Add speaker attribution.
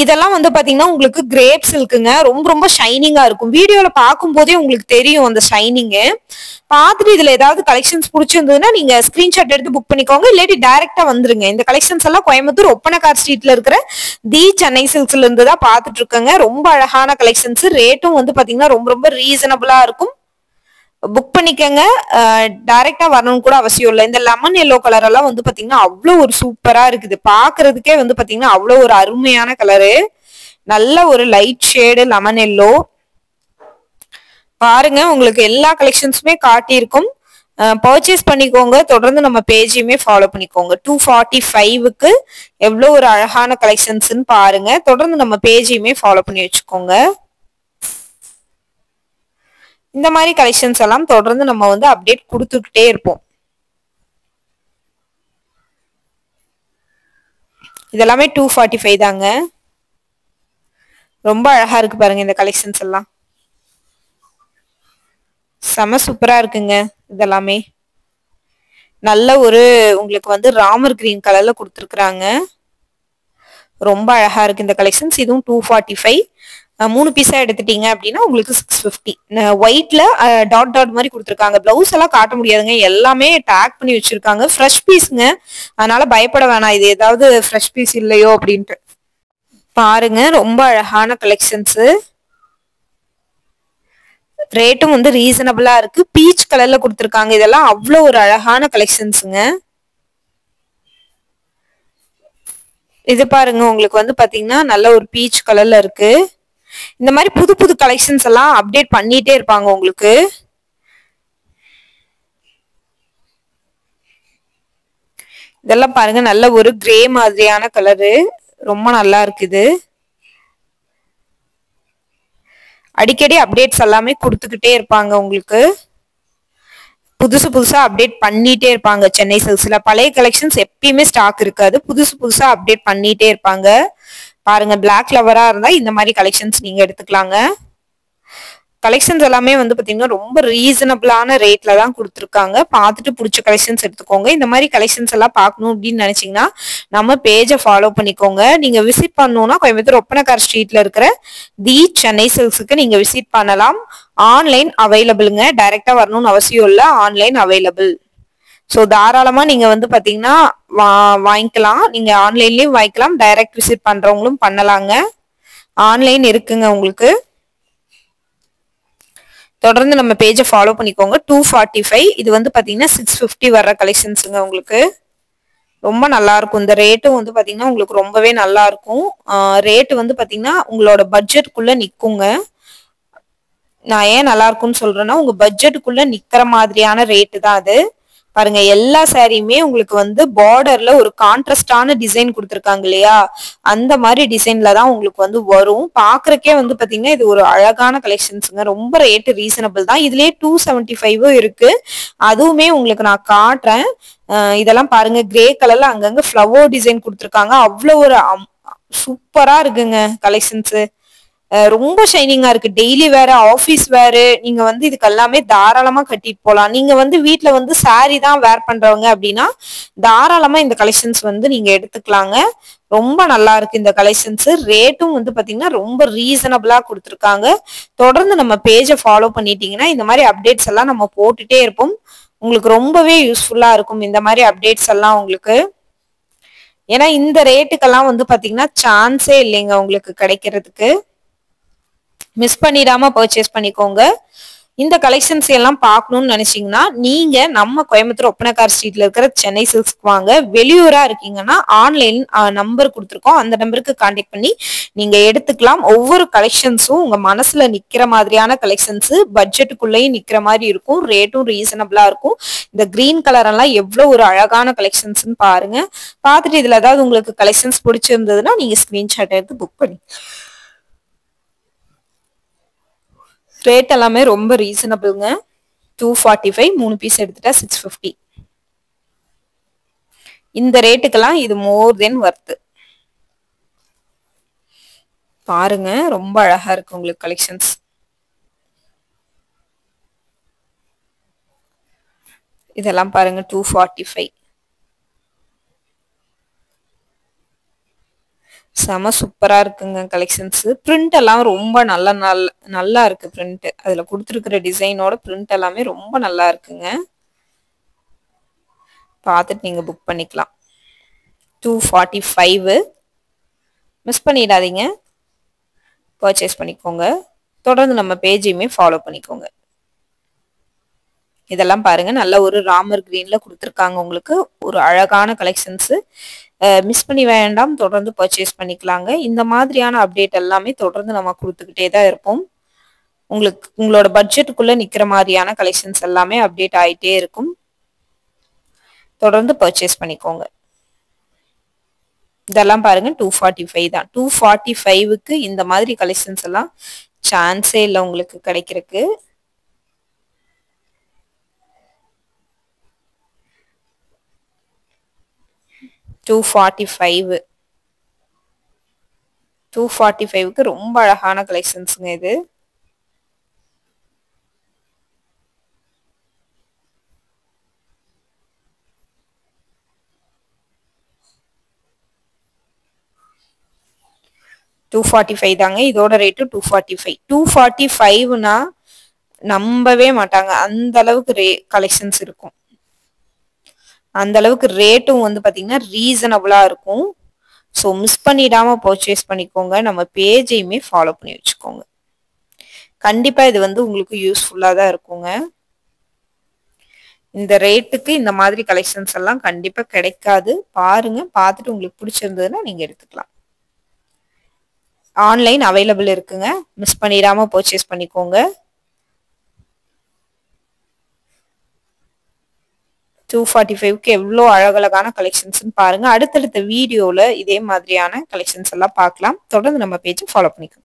Speaker 1: இதெல்லாம் வந்து பாத்தீங்கன்னா உங்களுக்கு கிரேப் சில்க்குங்க. ரொம்ப ரொம்ப ஷைனிங்கா இருக்கும். வீடியோல பார்க்கும்போதே உங்களுக்கு தெரியும் அந்த ஷைனிங்கு. பார்த்துட்டு இதுல ஏதாவது கலெக்ஷன்ஸ் புடிச்சிருந்ததுன்னா நீங்க ஸ்கிரீன்ஷாட் எடுத்து புக் பண்ணிக்கோங்க. இல்லாட்டி டைரக்டா வந்துருங்க. இந்த கலெக்ஷன்ஸ் எல்லாம் கோயம்புத்தூர் ஒப்பனக்கார் ஸ்ட்ரீட்ல இருக்கிற தி சென்னை சில்க்ஸ்ல இருந்து தான் பார்த்துட்டு இருக்கேங்க. ரொம்ப அழகான கலெக்ஷன்ஸ். ரேட்டும் வந்து பாத்தீங்கன்னா ரொம்ப ரொம்ப ரீசனபிளா இருக்கும். புக் பண்ணிக்கங்க. டைரக்டா வரணும்னு கூட அவசியம் இல்லை. இந்த லெமன் எல்லோ கலர் எல்லாம் வந்து பாத்தீங்கன்னா அவ்வளவு ஒரு சூப்பரா இருக்குது. பாக்குறதுக்கே வந்து பாத்தீங்கன்னா அவ்வளவு ஒரு அருமையான கலரு. நல்ல ஒரு லைட் ஷேடு லெமன் எல்லோ. பாருங்க உங்களுக்கு எல்லா கலெக்ஷன்ஸுமே காட்டியிருக்கும். பர்ச்சேஸ் பண்ணிக்கோங்க. தொடர்ந்து நம்ம பேஜையுமே ஃபாலோ பண்ணிக்கோங்க. 245க்கு எவ்வளவு ஒரு அழகான கலெக்ஷன்ஸ்ன்னு பாருங்க. தொடர்ந்து நம்ம பேஜையுமே ஃபாலோ பண்ணி வச்சுக்கோங்க. இந்த மாதிரி கலெக்ஷன்ஸ் எல்லாம் தொடர்ந்து நம்ம வந்து அப்டேட் கொடுத்துக்கிட்டே இருப்போம். இதெல்லாமே 245 தாங்க. ரொம்ப அழகா இருக்கு பாருங்க இந்த கலெக்ஷன்ஸ் எல்லாம். செம சூப்பரா இருக்குங்க. இதெல்லாமே நல்ல ஒரு உங்களுக்கு வந்து ராமர் கிரீன் கலர்ல கொடுத்துருக்குறாங்க. ரொம்ப அழகா இருக்கு இந்த கலெக்ஷன்ஸ். இதுவும் 245. 3 பீஸா எடுத்துட்டீங்க அப்படின்னா உங்களுக்கு 650. ஒயிட்ல டாட் டாட் மாதிரி கொடுத்துருக்காங்க. பிளவுஸ் எல்லாம் காட்ட முடியாதுங்க. எல்லாமே டேக் பண்ணி வச்சிருக்காங்க. ஃப்ரெஷ் பீஸ்ங்க. அதனால பயப்பட வேணாம் இது ஏதாவது ஃப்ரெஷ் பீஸ் இல்லையோ அப்படின்ட்டு. பாருங்க ரொம்ப அழகான கலெக்ஷன்ஸ். ரேட்டும் வந்து ரீசனபிளா இருக்கு. பீச் கலர்ல கொடுத்துருக்காங்க. இதெல்லாம் அவ்வளோ ஒரு அழகான கலெக்ஷன்ஸுங்க. இது பாருங்க உங்களுக்கு வந்து பாத்தீங்கன்னா நல்ல ஒரு பீச் கலர்ல இருக்கு. இந்த மாதிரி புது புது கலெக்ஷன்ஸ் எல்லாம் அப்டேட் பண்ணிட்டே இருப்பாங்க உங்களுக்கு. இதெல்லாம் பாருங்க நல்ல ஒரு கிரே மாதிரியான கலரு. ரொம்ப நல்லா இருக்குது. அடிக்கடி அப்டேட்ஸ் எல்லாமே கொடுத்துக்கிட்டே இருப்பாங்க உங்களுக்கு. புதுசு புதுசா அப்டேட் பண்ணிட்டே இருப்பாங்க சென்னை சில்க்ஸ்ல. பழைய கலெக்ஷன்ஸ் எப்பயுமே ஸ்டாக் இருக்காது. புதுசு புதுசா அப்டேட் பண்ணிட்டே இருப்பாங்க. பாருங்க பிளாக் ஃப்ளவரா இருந்தா இந்த மாதிரி கலெக்ஷன்ஸ் நீங்க எடுத்துக்கலாங்க. கலெக்ஷன்ஸ் எல்லாமே வந்து பாத்தீங்கன்னா ரொம்ப ரீசனபிளான ரேட்ல தான் கொடுத்துருக்காங்க. பார்த்துட்டு பிடிச்ச கலெக்ஷன்ஸ் எடுத்துக்கோங்க. இந்த மாதிரி கலெக்ஷன்ஸ் எல்லாம் பார்க்கணும் அப்படின்னு நினைச்சீங்கன்னா நம்ம பேஜை ஃபாலோ பண்ணிக்கோங்க. நீங்க விசிட் பண்ணணும்னா கோயம்புத்தூர் ஒப்பனக்கார் ஸ்ட்ரீட்ல இருக்கிற தி சென்னை சில்க்ஸுக்கு நீங்க விசிட் பண்ணலாம். ஆன்லைன் அவைலபிளுங்க. டைரக்டா வரணும்னு அவசியம் இல்லை. Online available. ஸோ தாராளமா நீங்க வந்து பாத்தீங்கன்னா வாங்கிக்கலாம். நீங்க ஆன்லைன்லயும் வாங்கிக்கலாம். டைரக்ட் விசிட் பண்றவங்களும் பண்ணலாங்க. ஆன்லைன் இருக்குங்க உங்களுக்கு. தொடர்ந்து நம்ம பேஜை ஃபாலோ பண்ணிக்கோங்க. 245. இது வந்து பாத்தீங்கன்னா 650 வர்ற கலெக்ஷன்ஸுங்க உங்களுக்கு. ரொம்ப நல்லா இருக்கும். இந்த ரேட்டும் வந்து பாத்தீங்கன்னா உங்களுக்கு ரொம்பவே நல்லா இருக்கும். ரேட்டு வந்து பாத்தீங்கன்னா உங்களோட பட்ஜெட்டுக்குள்ள நிக்குங்க. நான் ஏன் நல்லா இருக்கும்னு சொல்றேன்னா உங்க பட்ஜெட்டுக்குள்ள நிக்கிற மாதிரியான ரேட்டு தான் அது. பாருங்க எல்லா சாரியுமே உங்களுக்கு வந்து பார்டர்ல ஒரு கான்ட்ராஸ்டான டிசைன் கொடுத்துருக்காங்க இல்லையா, அந்த மாதிரி டிசைன்ல தான் உங்களுக்கு வந்து வரும். பாக்குறக்கே வந்து பாத்தீங்கன்னா இது ஒரு அழகான கலெக்ஷன்ஸுங்க. ரொம்ப ரேட் ரீசனபிள் தான். இதுலயே 275 இருக்கு. அதுவுமே உங்களுக்கு நான் காட்டுறேன். இதெல்லாம் பாருங்க கிரே கலர்ல அங்கங்க ஃப்ளவர் டிசைன் கொடுத்துருக்காங்க. அவ்வளவு ஒரு சூப்பரா இருக்குங்க கலெக்ஷன்ஸ். ரொம்ப ஷைனிங்கா இருக்கு. டெய்லி வேற ஆபீஸ் வேற நீங்க வந்து இதுக்கு எல்லாமே தாராளமா கட்டிட்டு போலாம். நீங்க வந்து வீட்டுல வந்து சாரி தான் வேர் பண்றவங்க அப்படின்னா தாராளமா இந்த கலெக்ஷன்ஸ் வந்து நீங்க எடுத்துக்கலாங்க. ரொம்ப நல்லா இருக்கு இந்த கலெக்ஷன்ஸ். ரேட்டும் வந்து பாத்தீங்கன்னா ரொம்ப ரீசனபிளா கொடுத்துருக்காங்க. தொடர்ந்து நம்ம பேஜை ஃபாலோ பண்ணிட்டீங்கன்னா இந்த மாதிரி அப்டேட்ஸ் எல்லாம் நம்ம போட்டுட்டே இருப்போம். உங்களுக்கு ரொம்பவே யூஸ்ஃபுல்லா இருக்கும் இந்த மாதிரி அப்டேட்ஸ் எல்லாம் உங்களுக்கு. ஏன்னா இந்த ரேட்டுக்கெல்லாம் வந்து பாத்தீங்கன்னா சான்ஸே இல்லைங்க உங்களுக்கு கிடைக்கிறதுக்கு. மிஸ் பண்ணிடாம பர்ச்சேஸ் பண்ணிக்கோங்க. இந்த கலெக்ஷன்ஸ் எல்லாம் பார்க்கணும்னு நினைச்சீங்கன்னா நீங்க நம்ம கோயம்புத்தூர் ஒப்பனக்கார் ஸ்ட்ரீட்ல இருக்கிற சென்னை சில்க்ஸ்க்கு வாங்க. வெளியூரா இருக்கீங்கன்னா ஆன்லைன் நம்பர் கொடுத்துருக்கோம். அந்த நம்பருக்கு கான்டாக்ட் பண்ணி நீங்க எடுத்துக்கலாம். ஒவ்வொரு கலெக்ஷன்ஸும் உங்க மனசுல நிக்கிற மாதிரியான கலெக்ஷன்ஸ், பட்ஜெட்டுக்குள்ளேயும் நிக்கிற மாதிரி இருக்கும். ரேட்டும் ரீசனபிளா இருக்கும். இந்த கிரீன் கலர் எல்லாம் எவ்வளவு ஒரு அழகான கலெக்ஷன்ஸ்ன்னு பாருங்க. பார்த்துட்டு இதுல ஏதாவது உங்களுக்கு கலெக்ஷன்ஸ் பிடிச்சிருந்ததுன்னா நீங்க ஸ்கிரீன்ஷாட் எடுத்து புக் பண்ணி. ரேட் எல்லாமே ரொம்ப ரீசனபிள்ங்க. 245 3 பீஸ் எடுத்துட்டா 650. இந்த ரேட்டுக்கெல்லாம் இது மோர் தென் வர்த். பாருங்க ரொம்ப அழகா இருக்கு உங்களுக்கு கலெக்ஷன்ஸ். இதெல்லாம் பாருங்க 245. செம சூப்பரா இருக்குங்க கலெக்ஷன்ஸ். பிரிண்ட் எல்லாம் ரொம்ப நல்லா இருக்கு பிரிண்ட். அதுல குடுத்துருக்கிற டிசைனோட பிரிண்ட் எல்லாமே ரொம்ப நல்லா இருக்குங்க. பார்த்துட்டு நீங்க புக் பண்ணிக்கலாம். 245 மிஸ் பண்ணிடாதீங்க. பர்ச்சேஸ் பண்ணிக்கோங்க. தொடர்ந்து நம்ம பேஜையுமே ஃபாலோ பண்ணிக்கோங்க. இதெல்லாம் பாருங்க நல்ல ஒரு ராமர் கிரீன்ல கொடுத்துருக்காங்க உங்களுக்கு. ஒரு அழகான கலெக்ஷன்ஸ். மிஸ் பண்ணி வேண்டாம், தொடர்ந்து பர்ச்சேஸ் பண்ணிக்கலாங்க. இந்த மாதிரியான அப்டேட் எல்லாமே தொடர்ந்து நம்ம கொடுத்துக்கிட்டே தான் இருப்போம். உங்களோட பட்ஜெட்டுக்குள்ள நிக்கிற மாதிரியான கலெக்ஷன்ஸ் எல்லாமே அப்டேட் ஆயிட்டே இருக்கும். தொடர்ந்து பர்ச்சேஸ் பண்ணிக்கோங்க. இதெல்லாம் பாருங்க 245 தான். 245க்கு இந்த மாதிரி கலெக்ஷன்ஸ் எல்லாம் சான்ஸே இல்லை உங்களுக்கு கிடைக்கிறதுக்கு. $245க்கு ரொம்ப அழகான கலெக்ஷன்ஸ்ங்க இது. $245 தாங்க. இதோட ரேட்டு 245. 245னா நம்பவே மாட்டாங்க. அந்த அளவுக்கு கலெக்ஷன்ஸ் இருக்கும். அந்த அளவுக்கு ரேட்டும் வந்து பாத்தீங்கன்னா ரீசனபிளா இருக்கும். ஸோ மிஸ் பண்ணிடாம பர்ச்சேஸ் பண்ணிக்கோங்க. நம்ம பேஜையுமே ஃபாலோ பண்ணி வச்சுக்கோங்க. கண்டிப்பா இது வந்து உங்களுக்கு யூஸ்ஃபுல்லா தான் இருக்குங்க. இந்த ரேட்டுக்கு இந்த மாதிரி கலெக்ஷன்ஸ் எல்லாம் கண்டிப்பா கிடைக்காது. பாருங்க, பார்த்துட்டு உங்களுக்கு பிடிச்சிருந்ததுன்னா நீங்க எடுத்துக்கலாம். ஆன்லைன் அவைலபிள் இருக்குங்க. மிஸ் பண்ணிடாம பர்ச்சேஸ் பண்ணிக்கோங்க. 245க்கு எவ்வளோ அழகழகான கலெக்ஷன்ஸ்னு பாருங்க. அடுத்தடுத்த வீடியோல இதே மாதிரியான கலெக்ஷன்ஸ் எல்லாம் பார்க்கலாம். தொடர்ந்து நம்ம பேஜை ஃபாலோ பண்ணிக்கோங்க.